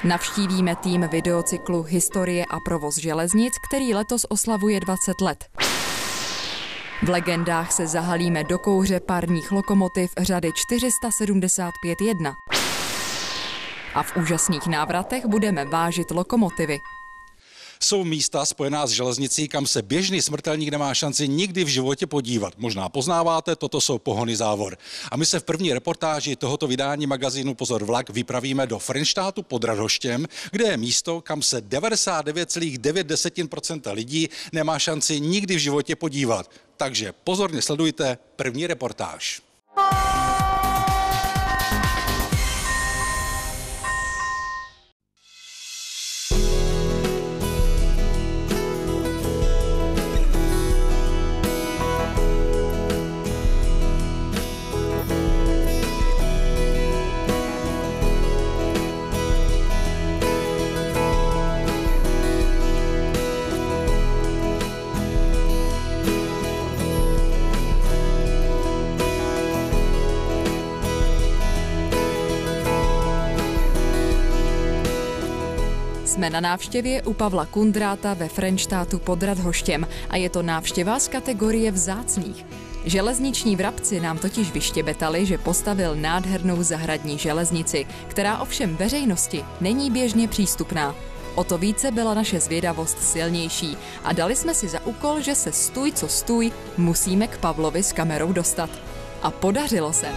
Navštívíme tým videocyklu Historie a provoz železnic, který letos oslavuje 20 let. V legendách se zahalíme do kouře parních lokomotiv řady 475-1. A v úžasných návratech budeme vážit lokomotivy. Jsou místa spojená s železnicí, kam se běžný smrtelník nemá šanci nikdy v životě podívat. Možná poznáváte, toto jsou pohony Závor. A my se v první reportáži tohoto vydání magazínu Pozor vlak vypravíme do Frenštátu pod Radhoštěm, kde je místo, kam se 99,9% lidí nemá šanci nikdy v životě podívat. Takže pozorně sledujte první reportáž. Jsme na návštěvě u Pavla Kundráta ve Frenštátu pod Radhoštěm a je to návštěva z kategorie vzácných. Železniční vrabci nám totiž vyštěbetali, že postavil nádhernou zahradní železnici, která ovšem veřejnosti není běžně přístupná. O to více byla naše zvědavost silnější a dali jsme si za úkol, že se stůj co stůj musíme k Pavlovi s kamerou dostat. A podařilo se.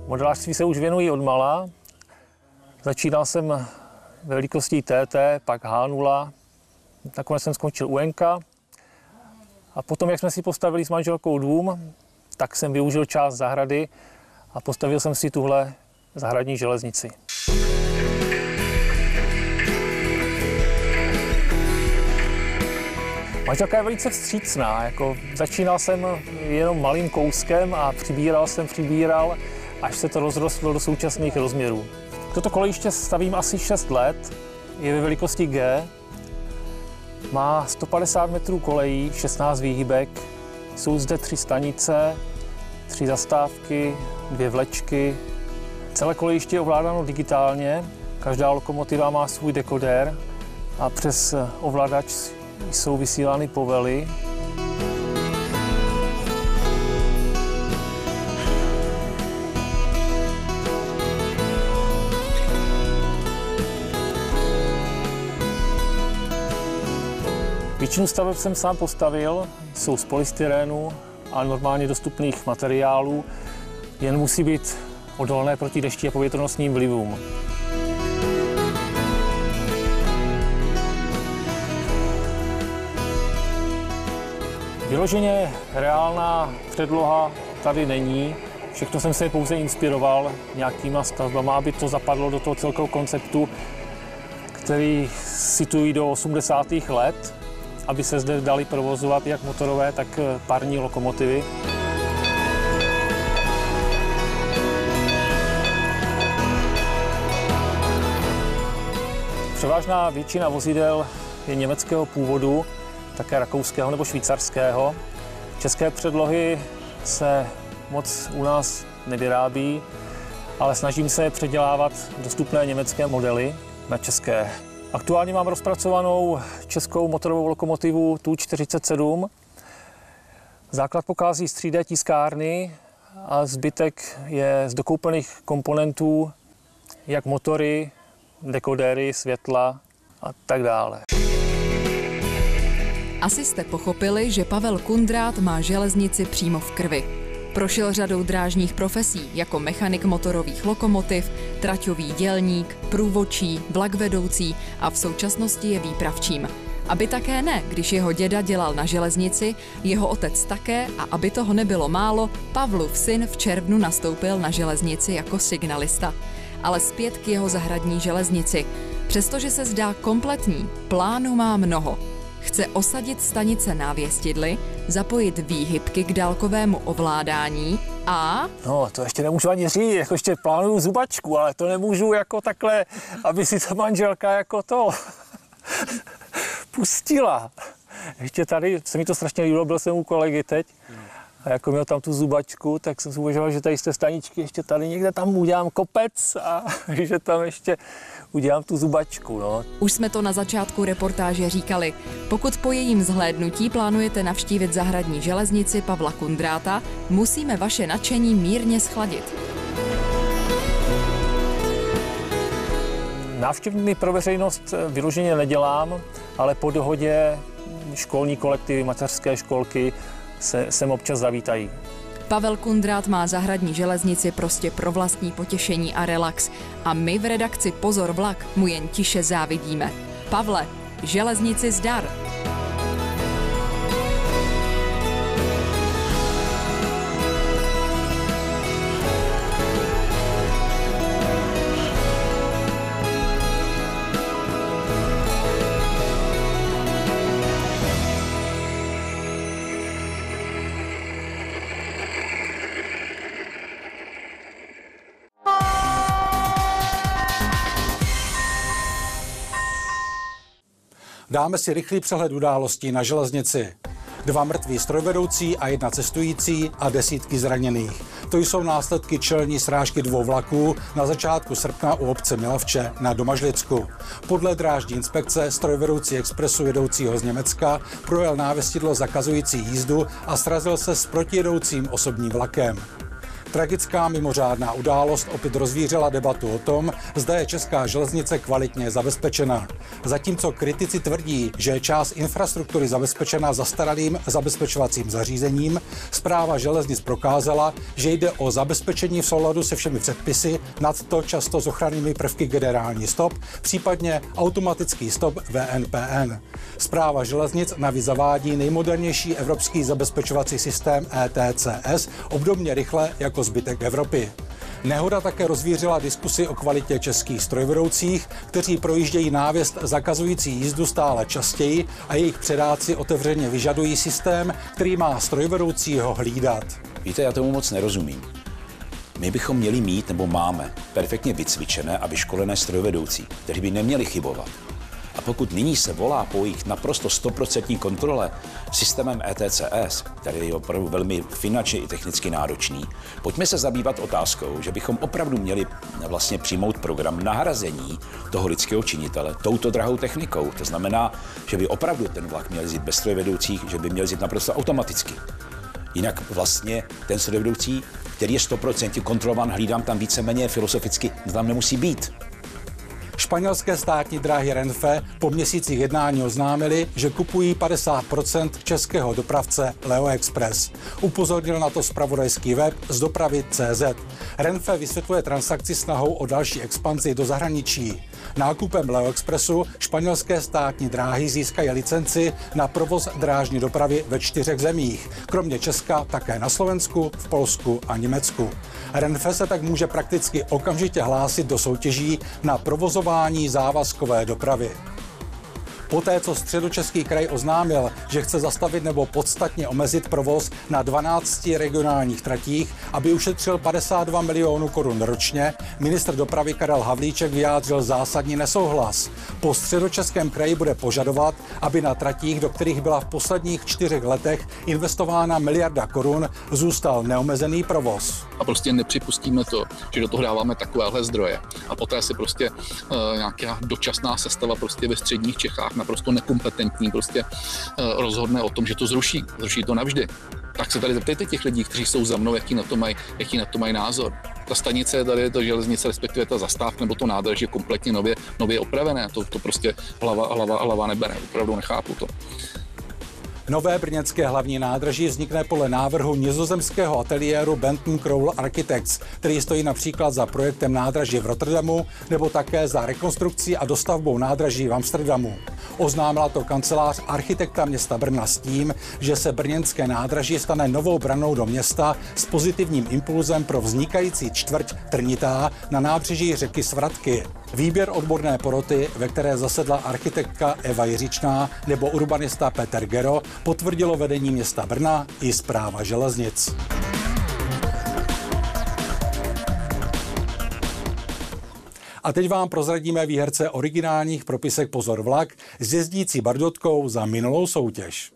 Modelářství se už věnují odmala. Začínal jsem ve velikosti TT, pak H0, nakonec jsem skončil u NK. A potom, jak jsme si postavili s manželkou dům, tak jsem využil část zahrady a postavil jsem si tuhle zahradní železnici. Manželka je velice vstřícná. Začínal jsem jenom malým kouskem a přibíral, až se to rozrostlo do současných rozměrů. Toto kolejiště stavím asi 6 let, je ve velikosti G, má 150 metrů kolejí, 16 výhybek, jsou zde 3 stanice, 3 zastávky, 2 vlečky. Celé kolejiště je ovládáno digitálně, každá lokomotiva má svůj dekodér a přes ovladač jsou vysílány povely. Většinu staveb jsem sám postavil, jsou z polystyrénu a normálně dostupných materiálů, jen musí být odolné proti dešti a povětrnostním vlivům. Vyloženě reálná předloha tady není, všechno jsem se pouze inspiroval nějakýma stavbama, aby to zapadlo do toho celkového konceptu, který situují do 80. let, aby se zde dali provozovat jak motorové, tak parní lokomotivy. Převážná většina vozidel je německého původu, také rakouského nebo švýcarského. České předlohy se moc u nás nevyrábí, ale snažím se předělávat dostupné německé modely na české. Aktuálně mám rozpracovanou českou motorovou lokomotivu Tu-47. Základ pochází z 3D tiskárny a zbytek je z dokoupených komponentů, jak motory, dekodéry, světla a tak dále. Asi jste pochopili, že Pavel Kundrát má železnici přímo v krvi. Prošel řadou drážních profesí jako mechanik motorových lokomotiv, traťový dělník, průvodčí, vlakvedoucí a v současnosti je výpravčím. Aby také ne, když jeho děda dělal na železnici, jeho otec také a aby toho nebylo málo, Pavlův syn v červnu nastoupil na železnici jako signalista. Ale zpět k jeho zahradní železnici. Přestože se zdá kompletní, plánu má mnoho. Chce osadit stanice návěstidly, zapojit výhybky k dálkovému ovládání a... No, to ještě nemůžu ani říct, jako ještě plánuju zubačku, ale to nemůžu jako takhle, aby si ta manželka jako to pustila. Ještě tady se mi to strašně líbilo, byl jsem u kolegy teď a jako měl tam tu zubačku, tak jsem si uvažoval, že tady z té staničky ještě tady někde tam udělám kopec a že tam ještě udělám tu zubačku. No. Už jsme to na začátku reportáže říkali. Pokud po jejím zhlédnutí plánujete navštívit zahradní železnici Pavla Kundráta, musíme vaše nadšení mírně schladit. Návštěvními pro veřejnost vyloženě nedělám, ale po dohodě školní kolektivy, mateřské školky sem občas zavítají. Pavel Kundrát má zahradní železnici prostě pro vlastní potěšení a relax. A my v redakci Pozor vlak mu jen tiše závidíme. Pavle, železnici zdar! Dáme si rychlý přehled událostí na železnici. 2 mrtví strojvedoucí a 1 cestující a desítky zraněných. To jsou následky čelní srážky 2 vlaků na začátku srpna u obce Milavče na Domažlicku. Podle drážní inspekce strojvedoucí expresu jedoucího z Německa projel návěstidlo zakazující jízdu a srazil se s protijedoucím osobním vlakem. Tragická mimořádná událost opět rozvířila debatu o tom, zda je česká železnice kvalitně zabezpečena. Zatímco kritici tvrdí, že je část infrastruktury zabezpečena zastaralým zabezpečovacím zařízením, Správa železnic prokázala, že jde o zabezpečení v souladu se všemi předpisy, nadto často s ochrannými prvky generální stop, případně automatický stop VNPN. Správa železnic navíc zavádí nejmodernější evropský zabezpečovací systém ETCS, obdobně rychle jako zbytek Evropy. Nehoda také rozvířila diskusi o kvalitě českých strojvedoucích, kteří projíždějí návěst zakazující jízdu stále častěji a jejich předáci otevřeně vyžadují systém, který má strojvedoucího hlídat. Víte, já tomu moc nerozumím. My bychom měli mít, nebo máme, perfektně vycvičené a vyškolené strojvedoucí, kteří by neměli chybovat. A pokud nyní se volá po jejich naprosto 100% kontrole systémem ETCS, který je opravdu velmi finančně i technicky náročný, pojďme se zabývat otázkou, že bychom opravdu měli vlastně přijmout program nahrazení toho lidského činitele touto drahou technikou. To znamená, že by opravdu ten vlak měl jezdit bez strojvedoucích, že by měl jezdit naprosto automaticky. Jinak vlastně ten strojvedoucí, který je 100% kontrolovan, hlídám tam víceméně filozoficky, tam nemusí být. Španělské státní dráhy Renfe po měsících jednání oznámili, že kupují 50% českého dopravce Leo Express. Upozornil na to zpravodajský web z dopravy.cz. Renfe vysvětluje transakci snahou o další expanzi do zahraničí. Nákupem Leo Expressu španělské státní dráhy získají licenci na provoz drážní dopravy ve 4 zemích, kromě Česka také na Slovensku, v Polsku a Německu. Renfe se tak může prakticky okamžitě hlásit do soutěží na provozování závazkové dopravy. Poté, co Středočeský kraj oznámil, že chce zastavit nebo podstatně omezit provoz na 12 regionálních tratích, aby ušetřil 52 milionů korun ročně, ministr dopravy Karel Havlíček vyjádřil zásadní nesouhlas. Po Středočeském kraji bude požadovat, aby na tratích, do kterých byla v posledních 4 letech investována miliarda korun, zůstal neomezený provoz. A prostě nepřipustíme to, že do toho dáváme takovéhle zdroje. A poté si prostě nějaká dočasná sestava prostě ve středních Čechách naprosto nekompetentní prostě rozhodne o tom, že to zruší to navždy. Tak se tady zeptejte těch lidí, kteří jsou za mnou, jaký na to mají názor. Ta stanice tady, ta železnice, respektive ta zastávka nebo to nádraží je kompletně nově opravené. To prostě hlava nebere, opravdu nechápu to. Nové brněnské hlavní nádraží vznikne podle návrhu nizozemského ateliéru Benton Crowell Architects, který stojí například za projektem nádraží v Rotterdamu nebo také za rekonstrukcí a dostavbou nádraží v Amsterdamu. Oznámila to kancelář architekta města Brna s tím, že se brněnské nádraží stane novou branou do města s pozitivním impulzem pro vznikající čtvrť Trnitá na nábřeží řeky Svratky. Výběr odborné poroty, ve které zasedla architektka Eva Jiřičná nebo urbanista Petr Gero, potvrdilo vedení města Brna i Správa železnic. A teď vám prozradíme výherce originálních propisek Pozor vlak s jezdící bardotkou za minulou soutěž.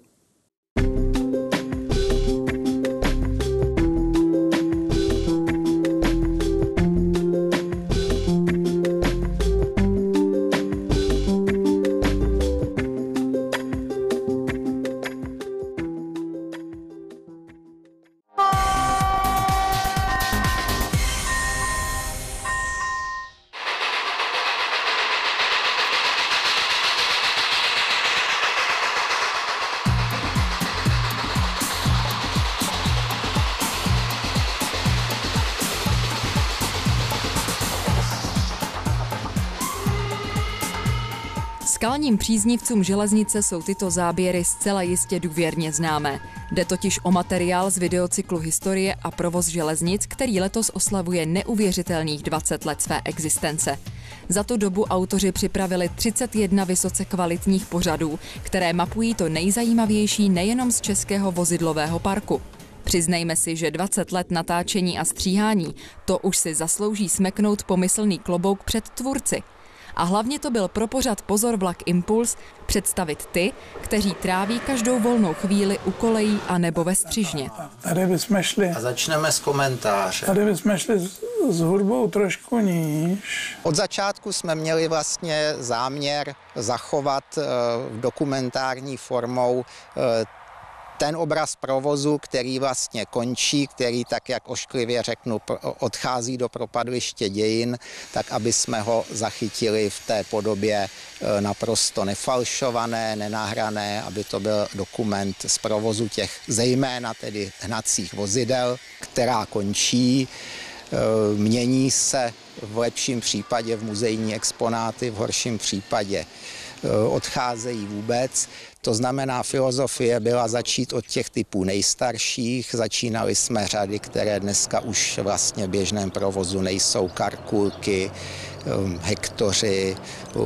Skalním příznivcům železnice jsou tyto záběry zcela jistě důvěrně známé. Jde totiž o materiál z videocyklu Historie a provoz železnic, který letos oslavuje neuvěřitelných 20 let své existence. Za tu dobu autoři připravili 31 vysoce kvalitních pořadů, které mapují to nejzajímavější nejenom z českého vozidlového parku. Přiznejme si, že 20 let natáčení a stříhání, to už si zaslouží smeknout pomyslný klobouk před tvůrci. A hlavně to byl pro pořad Pozor vlak Impuls představit ty, kteří tráví každou volnou chvíli u kolejí a nebo ve střižně. Tady bychom šli. A začneme s komentářem. Tady bychom šli s hudbou trošku níž. Od začátku jsme měli vlastně záměr zachovat dokumentární formou ten obraz provozu, který vlastně končí, který, tak jak ošklivě řeknu, odchází do propadliště dějin, tak aby jsme ho zachytili v té podobě naprosto nefalšované, nenahrané, aby to byl dokument z provozu těch zejména tedy hnacích vozidel, která končí. Mění se v lepším případě v muzejní exponáty, v horším případě odcházejí vůbec. To znamená, filozofie byla začít od těch typů nejstarších. Začínali jsme řady, které dneska už vlastně v běžném provozu nejsou, Karkulky, Hektoři,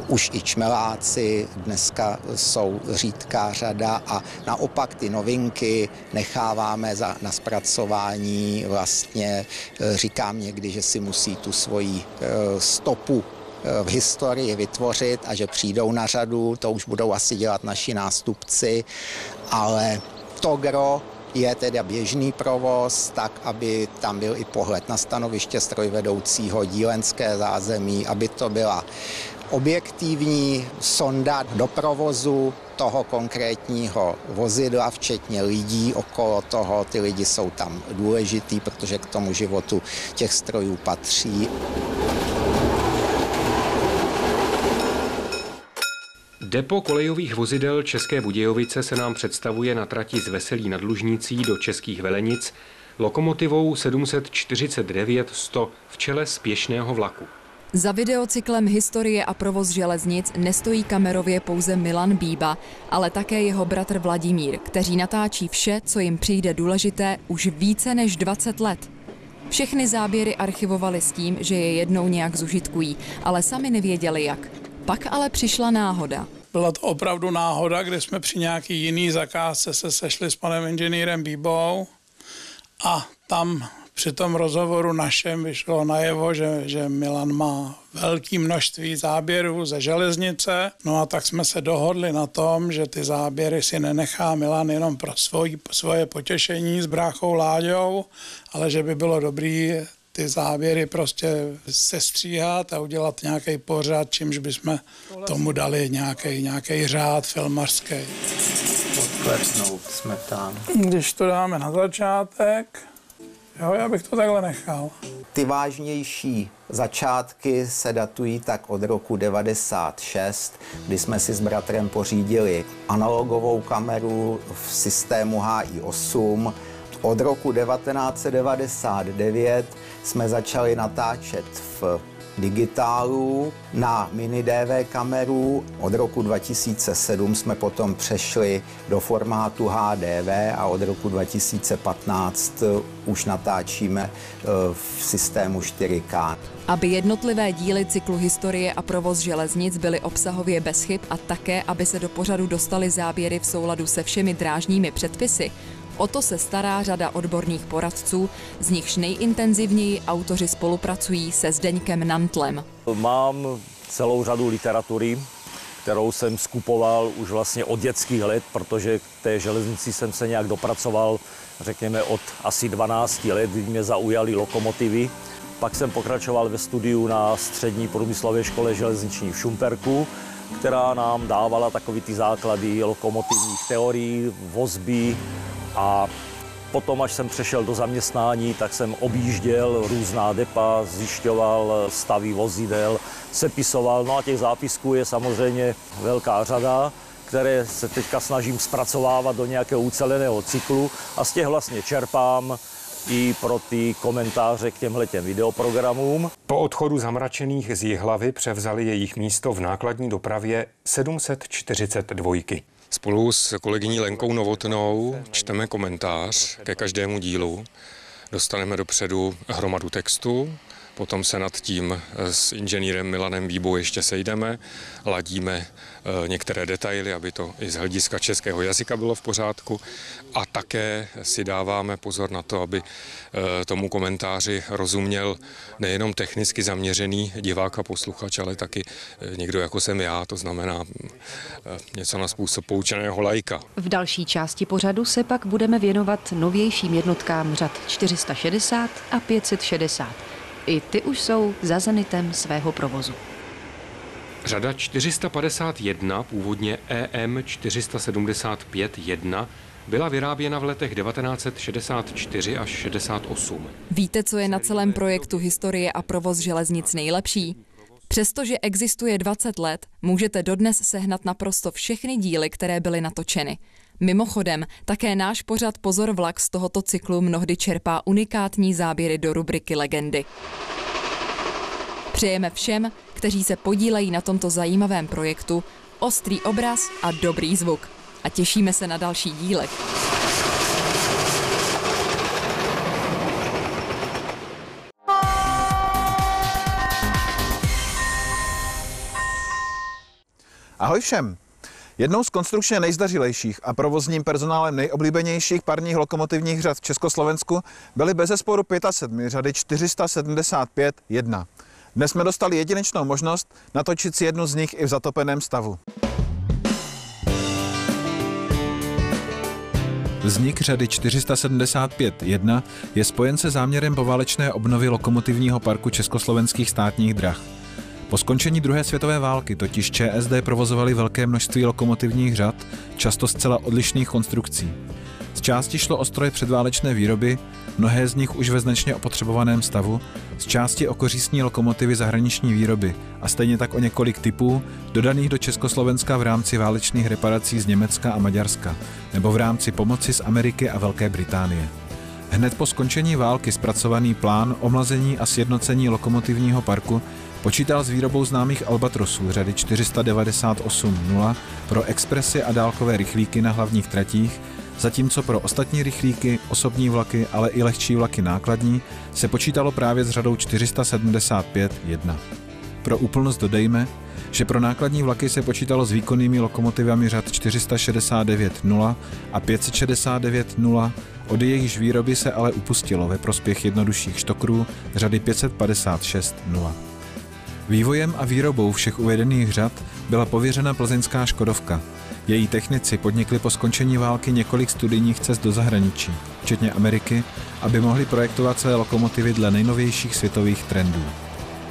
už i Čmeláci, dneska jsou řídká řada a naopak ty novinky necháváme na zpracování. Vlastně říkám někdy, že si musí tu svoji stopu v historii vytvořit a že přijdou na řadu, to už budou asi dělat naši nástupci, ale to gro je teda běžný provoz, tak aby tam byl i pohled na stanoviště strojvedoucího, dílenské zázemí, aby to byla objektivní sonda do provozu toho konkrétního vozidla, včetně lidí okolo toho. Ty lidi jsou tam důležitý, protože k tomu životu těch strojů patří. Depo kolejových vozidel České Budějovice se nám představuje na trati z Veselí nad Lužnicí do Českých Velenic lokomotivou 749-100 v čele spěšného vlaku. Za videocyklem Historie a provoz železnic nestojí kamerově pouze Milan Bíba, ale také jeho bratr Vladimír, kteří natáčí vše, co jim přijde důležité, už více než 20 let. Všechny záběry archivovali s tím, že je jednou nějak zužitkují, ale sami nevěděli jak. Pak ale přišla náhoda. Byla to opravdu náhoda, kde jsme při nějaký jiný zakázce se sešli s panem inženýrem Bíbou a tam při tom rozhovoru našem vyšlo najevo, že Milan má velké množství záběrů ze železnice. No a tak jsme se dohodli na tom, že ty záběry si nenechá Milan jenom pro svoje potěšení s bráchou Láďou, ale že by bylo dobrý ty záběri prostě sestříhat a udělat nějaký pořad, čímž bychom tomu dali nějaký řád filmařský. Odklepnout smetánu. Když to dáme na začátek, jo, já bych to takhle nechal. Ty vážnější začátky se datují tak od roku 96, kdy jsme si s bratrem pořídili analogovou kameru v systému HI8. Od roku 1999 jsme začali natáčet v digitálu na mini DV kameru. Od roku 2007 jsme potom přešli do formátu HDV a od roku 2015 už natáčíme v systému 4K. Aby jednotlivé díly cyklu Historie a provoz železnic byly obsahově bez chyb a také, aby se do pořadu dostaly záběry v souladu se všemi drážními předpisy, O to se stará řada odborných poradců, z nichž nejintenzivněji autoři spolupracují se Zdeňkem Nantlem. Mám celou řadu literatury, kterou jsem skupoval už vlastně od dětských let, protože k té železnici jsem se nějak dopracoval, řekněme, od asi 12 let, kdy mě zaujaly lokomotivy. Pak jsem pokračoval ve studiu na střední průmyslové škole železniční v Šumperku, která nám dávala takový ty základy lokomotivních teorií, vozby a potom, až jsem přešel do zaměstnání, tak jsem objížděl různá depa, zjišťoval stavy vozidel, sepisoval, no a těch zápisků je samozřejmě velká řada, které se teďka snažím zpracovávat do nějakého uceleného cyklu a z těch vlastně čerpám i pro ty komentáře k těmhletěm videoprogramům. Po odchodu zamračených z Jihlavy převzali jejich místo v nákladní dopravě 742. Spolu s kolegyní Lenkou Novotnou čteme komentář ke každému dílu. Dostaneme dopředu hromadu textu, potom se nad tím s inženýrem Milanem Bíbou ještě sejdeme, ladíme některé detaily, aby to i z hlediska českého jazyka bylo v pořádku a také si dáváme pozor na to, aby tomu komentáři rozuměl nejenom technicky zaměřený divák a posluchač, ale taky někdo jako jsem já, to znamená něco na způsob poučeného laika. V další části pořadu se pak budeme věnovat novějším jednotkám řad 460 a 560. I ty už jsou za zenitem svého provozu. Řada 451, původně EM 475-1, byla vyráběna v letech 1964 až 68. Víte, co je na celém projektu Historie a provoz železnic nejlepší? Přestože existuje 20 let, můžete dodnes sehnat naprosto všechny díly, které byly natočeny. Mimochodem, také náš pořad Pozor vlak z tohoto cyklu mnohdy čerpá unikátní záběry do rubriky Legendy. Přejeme všem, kteří se podílejí na tomto zajímavém projektu, ostrý obraz a dobrý zvuk. A těšíme se na další dílek. Ahoj všem! Jednou z konstrukčně nejzdařilejších a provozním personálem nejoblíbenějších parních lokomotivních řad v Československu byly bezesporu 75 řady 475-1. Dnes jsme dostali jedinečnou možnost natočit si jednu z nich i v zatopeném stavu. Vznik řady 475-1 je spojen se záměrem poválečné obnovy lokomotivního parku československých státních drah. Po skončení druhé světové války totiž ČSD provozovali velké množství lokomotivních řad, často zcela odlišných konstrukcí. Z části šlo o stroje předválečné výroby, mnohé z nich už ve značně opotřebovaném stavu, z části o kořistní lokomotivy zahraniční výroby a stejně tak o několik typů, dodaných do Československa v rámci válečných reparací z Německa a Maďarska, nebo v rámci pomoci z Ameriky a Velké Británie. Hned po skončení války zpracovaný plán omlazení a sjednocení lokomotivního parku počítal s výrobou známých Albatrosů řady 498-0 pro expresy a dálkové rychlíky na hlavních tratích, zatímco pro ostatní rychlíky, osobní vlaky, ale i lehčí vlaky nákladní se počítalo právě s řadou 475-1. Pro úplnost dodejme, že pro nákladní vlaky se počítalo s výkonnými lokomotivami řad 469-0 a 569-0, od jejichž výroby se ale upustilo ve prospěch jednodušších štokrů řady 556-0. Vývojem a výrobou všech uvedených řad byla pověřena plzeňská Škodovka. Její technici podnikli po skončení války několik studijních cest do zahraničí, včetně Ameriky, aby mohli projektovat své lokomotivy dle nejnovějších světových trendů.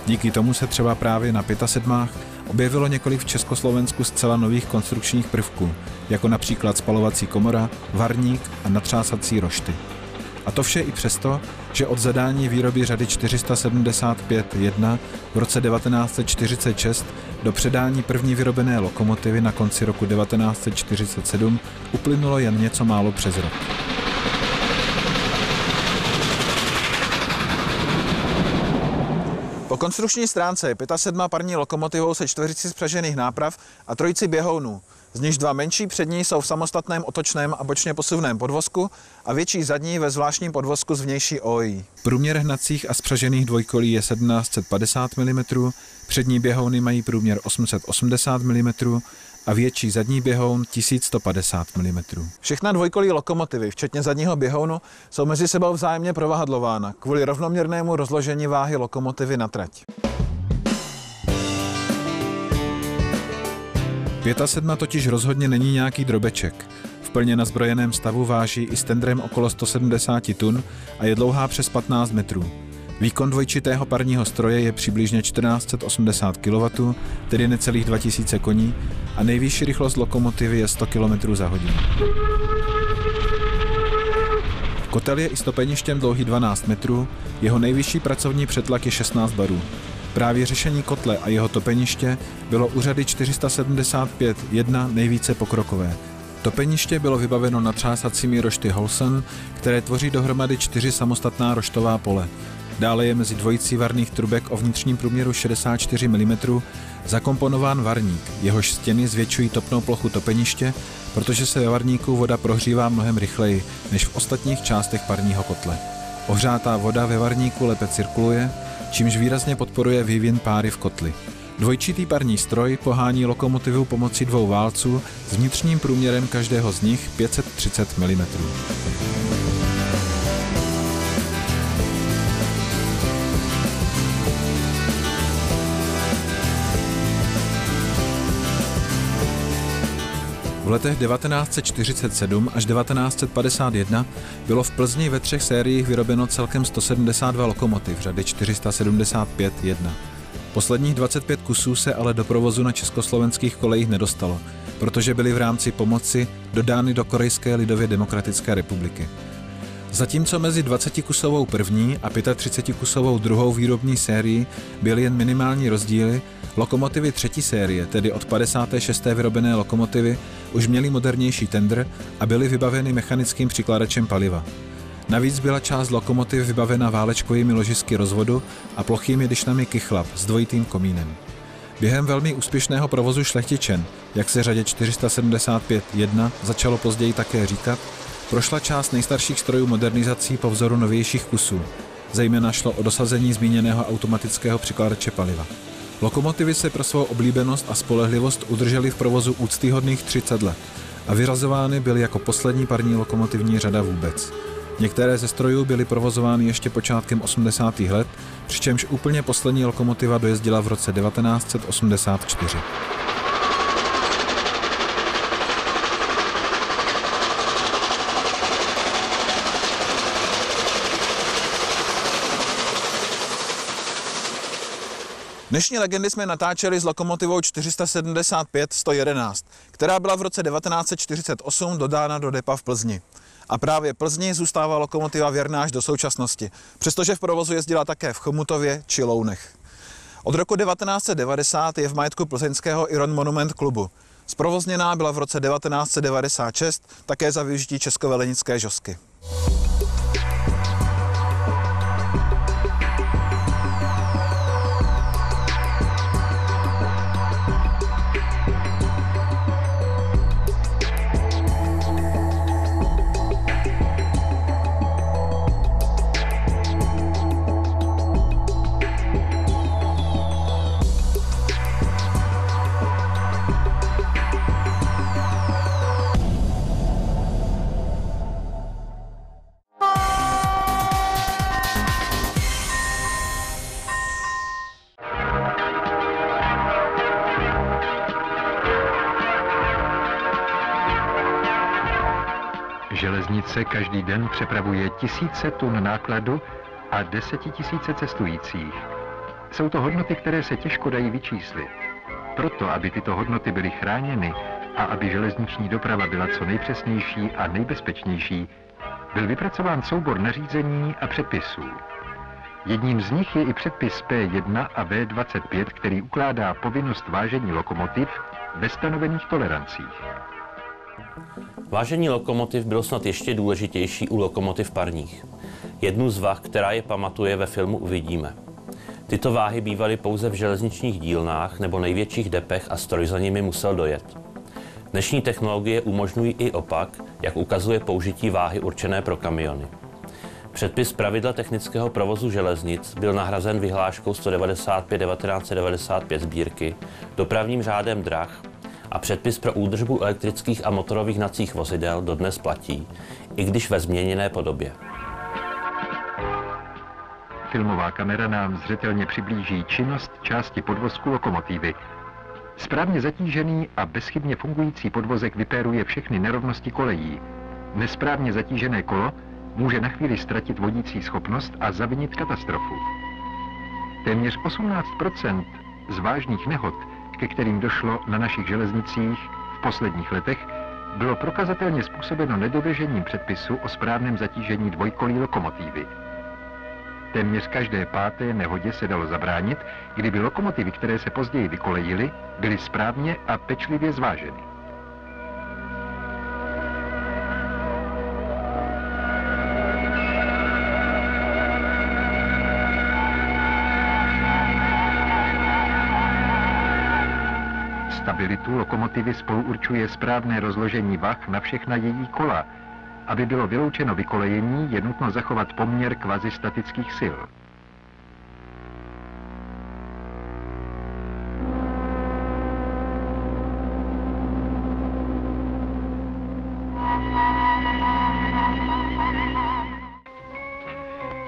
Díky tomu se třeba právě na 75 objevilo několik v Československu zcela nových konstrukčních prvků, jako například spalovací komora, varník a natřásací rošty. A to vše i přesto, že od zadání výroby řady 475-1 v roce 1946 do předání první vyrobené lokomotivy na konci roku 1947 uplynulo jen něco málo přes rok. Po konstrukční stránce je 75 parní lokomotivou se čtveřicí spřažených náprav a trojici běhounů. z nichž dva menší přední jsou v samostatném otočném a bočně posuvném podvozku a větší zadní ve zvláštním podvozku z vnější OI. Průměr hnacích a spřažených dvojkolí je 1750 mm, přední běhouny mají průměr 880 mm a větší zadní běhoun 1150 mm. Všechna dvojkolí lokomotivy, včetně zadního běhounu, jsou mezi sebou vzájemně provahadlována kvůli rovnoměrnému rozložení váhy lokomotivy na trať. 5,7 totiž rozhodně není nějaký drobeček. V plně nazbrojeném stavu váží i s tendrem okolo 170 tun a je dlouhá přes 15 metrů. Výkon dvojčitého parního stroje je přibližně 1480 kW, tedy necelých 2000 koní, a nejvyšší rychlost lokomotivy je 100 km za hodinu. Kotel je i stopeništěm dlouhý 12 metrů, jeho nejvyšší pracovní přetlak je 16 barů. Právě řešení kotle a jeho topeniště bylo u řady 475-1 nejvíce pokrokové. Topeniště bylo vybaveno natřásacími rošty Holson, které tvoří dohromady 4 samostatná roštová pole. Dále je mezi dvojicí varných trubek o vnitřním průměru 64 mm zakomponován varník, jehož stěny zvětšují topnou plochu topeniště, protože se ve varníku voda prohřívá mnohem rychleji než v ostatních částech parního kotle. Ohřátá voda ve varníku lépe cirkuluje, čímž výrazně podporuje vývin páry v kotli. Dvojčitý parní stroj pohání lokomotivu pomocí 2 válců s vnitřním průměrem každého z nich 530 mm. V letech 1947 až 1951 bylo v Plzni ve 3 sériích vyrobeno celkem 172 lokomotiv řady 475-1. Posledních 25 kusů se ale do provozu na československých kolejích nedostalo, protože byly v rámci pomoci dodány do Korejské lidově demokratické republiky. Zatímco mezi 20-kusovou první a 35-kusovou druhou výrobní sérií byly jen minimální rozdíly, lokomotivy třetí série, tedy od 56. vyrobené lokomotivy, už měly modernější tendr a byly vybaveny mechanickým přikladačem paliva. Navíc byla část lokomotiv vybavena válečkovými ložisky rozvodu a plochými dyšnami Kychlab s dvojitým komínem. Během velmi úspěšného provozu šlechtičen, jak se řadě 475-1 začalo později také říkat, prošla část nejstarších strojů modernizací po vzoru novějších kusů. Zejména šlo o dosazení zmíněného automatického přikladače paliva. Lokomotivy se pro svou oblíbenost a spolehlivost udržely v provozu úctyhodných 30 let a vyrazovány byly jako poslední parní lokomotivní řada vůbec. Některé ze strojů byly provozovány ještě počátkem 80. let, přičemž úplně poslední lokomotiva dojezdila v roce 1984. Dnešní legendy jsme natáčeli s lokomotivou 475-111, která byla v roce 1948 dodána do depa v Plzni. A právě Plzni zůstává lokomotiva věrná až do současnosti, přestože v provozu jezdila také v Chomutově či Lounech. Od roku 1990 je v majetku plzeňského Iron Monument klubu. Zprovozněná byla v roce 1996 také za využití českovelenické žosky. Železnice každý den přepravuje tisíce tun nákladu a 10 000 cestujících. Jsou to hodnoty, které se těžko dají vyčíslit. Proto, aby tyto hodnoty byly chráněny a aby železniční doprava byla co nejpřesnější a nejbezpečnější, byl vypracován soubor nařízení a předpisů. Jedním z nich je i předpis P1 a V25, který ukládá povinnost vážení lokomotiv ve stanovených tolerancích. Vážení lokomotiv bylo snad ještě důležitější u lokomotiv parních. Jednu z vah, která je pamatuje, ve filmu uvidíme. Tyto váhy bývaly pouze v železničních dílnách nebo největších depech a stroj za nimi musel dojet. Dnešní technologie umožňují i opak, jak ukazuje použití váhy určené pro kamiony. Předpis pravidla technického provozu železnic byl nahrazen vyhláškou 195/1995 sbírky, dopravním řádem drah a předpis pro údržbu elektrických a motorových hnacích vozidel dodnes platí, i když ve změněné podobě. Filmová kamera nám zřetelně přiblíží činnost části podvozku lokomotivy. Správně zatížený a bezchybně fungující podvozek vypéruje všechny nerovnosti kolejí. Nesprávně zatížené kolo může na chvíli ztratit vodící schopnost a zavinit katastrofu. Téměř 18% z vážných nehod, ke kterým došlo na našich železnicích v posledních letech, bylo prokazatelně způsobeno nedodržením předpisu o správném zatížení dvojkolí lokomotivy. Téměř každé páté nehodě se dalo zabránit, kdyby lokomotivy, které se později vykolejily, byly správně a pečlivě zváženy. Stabilitu lokomotivy spolu určuje správné rozložení vah na všechna její kola. Aby bylo vyloučeno vykolejení, je nutno zachovat poměr kvazistatických sil.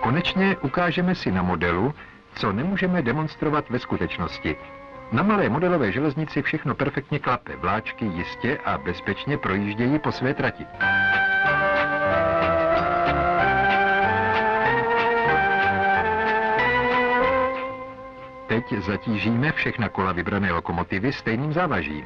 Konečně ukážeme si na modelu, co nemůžeme demonstrovat ve skutečnosti. Na malé modelové železnici všechno perfektně klape, vláčky jistě a bezpečně projíždějí po své trati. Teď zatížíme všechna kola vybrané lokomotivy stejným závažím.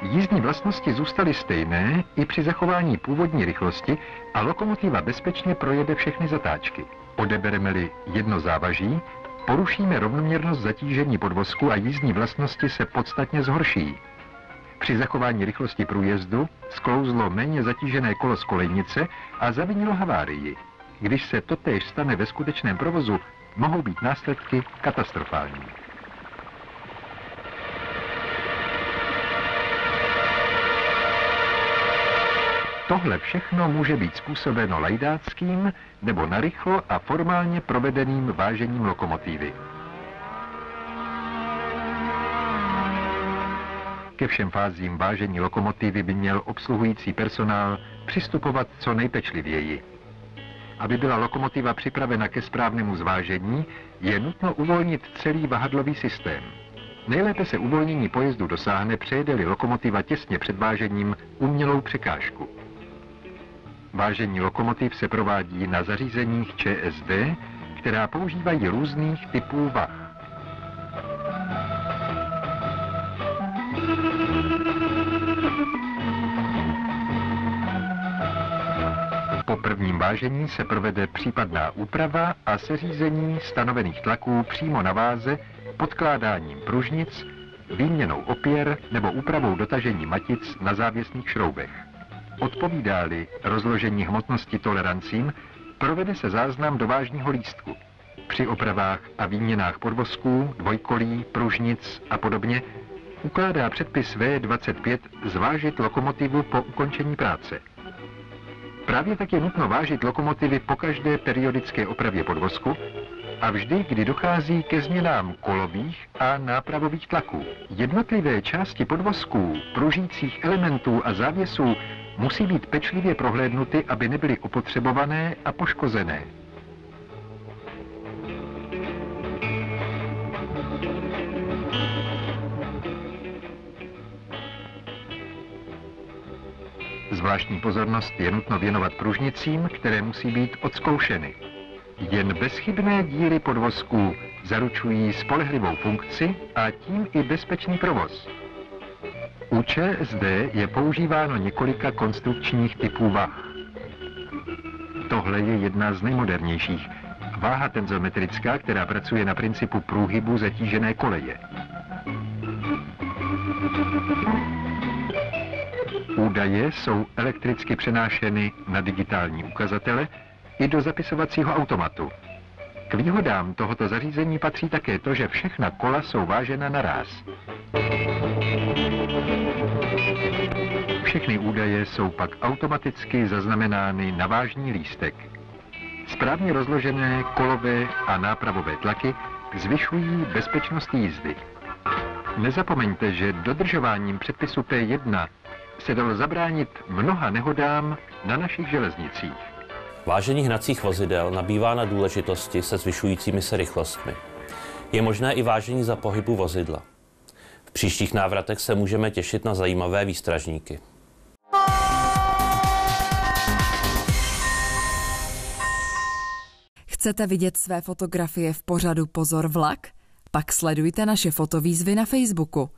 Jízdní vlastnosti zůstaly stejné i při zachování původní rychlosti a lokomotiva bezpečně projede všechny zatáčky. Odebereme-li jedno závaží, porušíme rovnoměrnost zatížení podvozku a jízdní vlastnosti se podstatně zhorší. Při zachování rychlosti průjezdu sklouzlo méně zatížené kolo z kolejnice a zavinilo havárii. Když se totéž stane ve skutečném provozu, mohou být následky katastrofální. Tohle všechno může být způsobeno lajdáckým nebo narychlo a formálně provedeným vážením lokomotivy. Ke všem fázím vážení lokomotivy by měl obsluhující personál přistupovat co nejpečlivěji. Aby byla lokomotiva připravena ke správnému zvážení, je nutno uvolnit celý vahadlový systém. Nejlépe se uvolnění pojezdu dosáhne, přejede-li lokomotiva těsně před vážením umělou překážku. Vážení lokomotiv se provádí na zařízeních ČSD, která používají různých typů vah. Po prvním vážení se provede případná úprava a seřízení stanovených tlaků přímo na váze podkládáním pružnic, výměnou opěr nebo úpravou dotažení matic na závěsných šroubech. Odpovídá-li rozložení hmotnosti tolerancím, provede se záznam do vážního lístku. Při opravách a výměnách podvozků, dvojkolí, pružnic a podobně ukládá předpis V25 zvážit lokomotivu po ukončení práce. Právě tak je nutno vážit lokomotivy po každé periodické opravě podvozku a vždy, kdy dochází ke změnám kolových a nápravových tlaků. Jednotlivé části podvozků, pružících elementů a závěsů musí být pečlivě prohlédnuty, aby nebyly opotřebované a poškozené. Zvláštní pozornost je nutno věnovat pružnicím, které musí být odzkoušeny. Jen bezchybné díly podvozků zaručují spolehlivou funkci a tím i bezpečný provoz. U ČSD je používáno několika konstrukčních typů vah. Tohle je jedna z nejmodernějších. Váha tenzometrická, která pracuje na principu průhybu zatížené koleje. Údaje jsou elektricky přenášeny na digitální ukazatele i do zapisovacího automatu. K výhodám tohoto zařízení patří také to, že všechna kola jsou vážena naráz. Všechny údaje jsou pak automaticky zaznamenány na vážný lístek. Správně rozložené kolové a nápravové tlaky zvyšují bezpečnost jízdy. Nezapomeňte, že dodržováním předpisu P1 se dalo zabránit mnoha nehodám na našich železnicích. Vážení hnacích vozidel nabývá na důležitosti se zvyšujícími se rychlostmi. Je možné i vážení za pohybu vozidla. V příštích návratech se můžeme těšit na zajímavé výstražníky. Chcete vidět své fotografie v pořadu Pozor vlak? Pak sledujte naše fotovýzvy na Facebooku.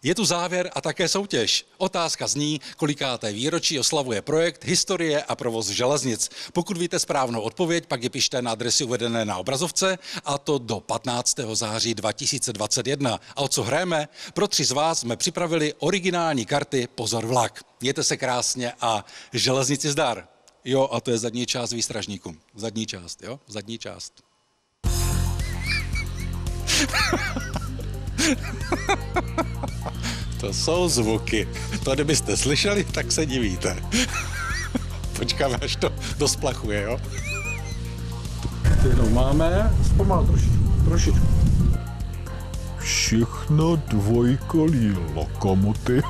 Je tu závěr a také soutěž. Otázka zní, kolikáté výročí oslavuje projekt Historie a provoz železnic. Pokud víte správnou odpověď, pak ji pište na adresy uvedené na obrazovce, a to do 15. září 2021. A o co hrajeme? Pro 3 z vás jsme připravili originální karty Pozor vlak. Mějte se krásně a železnici zdar. Jo, a to je zadní část výstražníků. Zadní část, jo? Zadní část. To jsou zvuky. To, kdybyste slyšeli, tak se divíte. Počkáme, až to dosplachuje, jo? Jenom máme, zpomal trošičku. Všechno dvojkolí lokomotiv.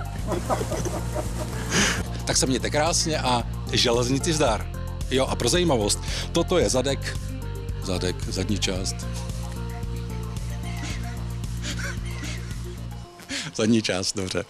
Tak se mějte krásně a železnici zdar. Jo, a pro zajímavost, toto je zadek, zadní část. Zadní část, dobře.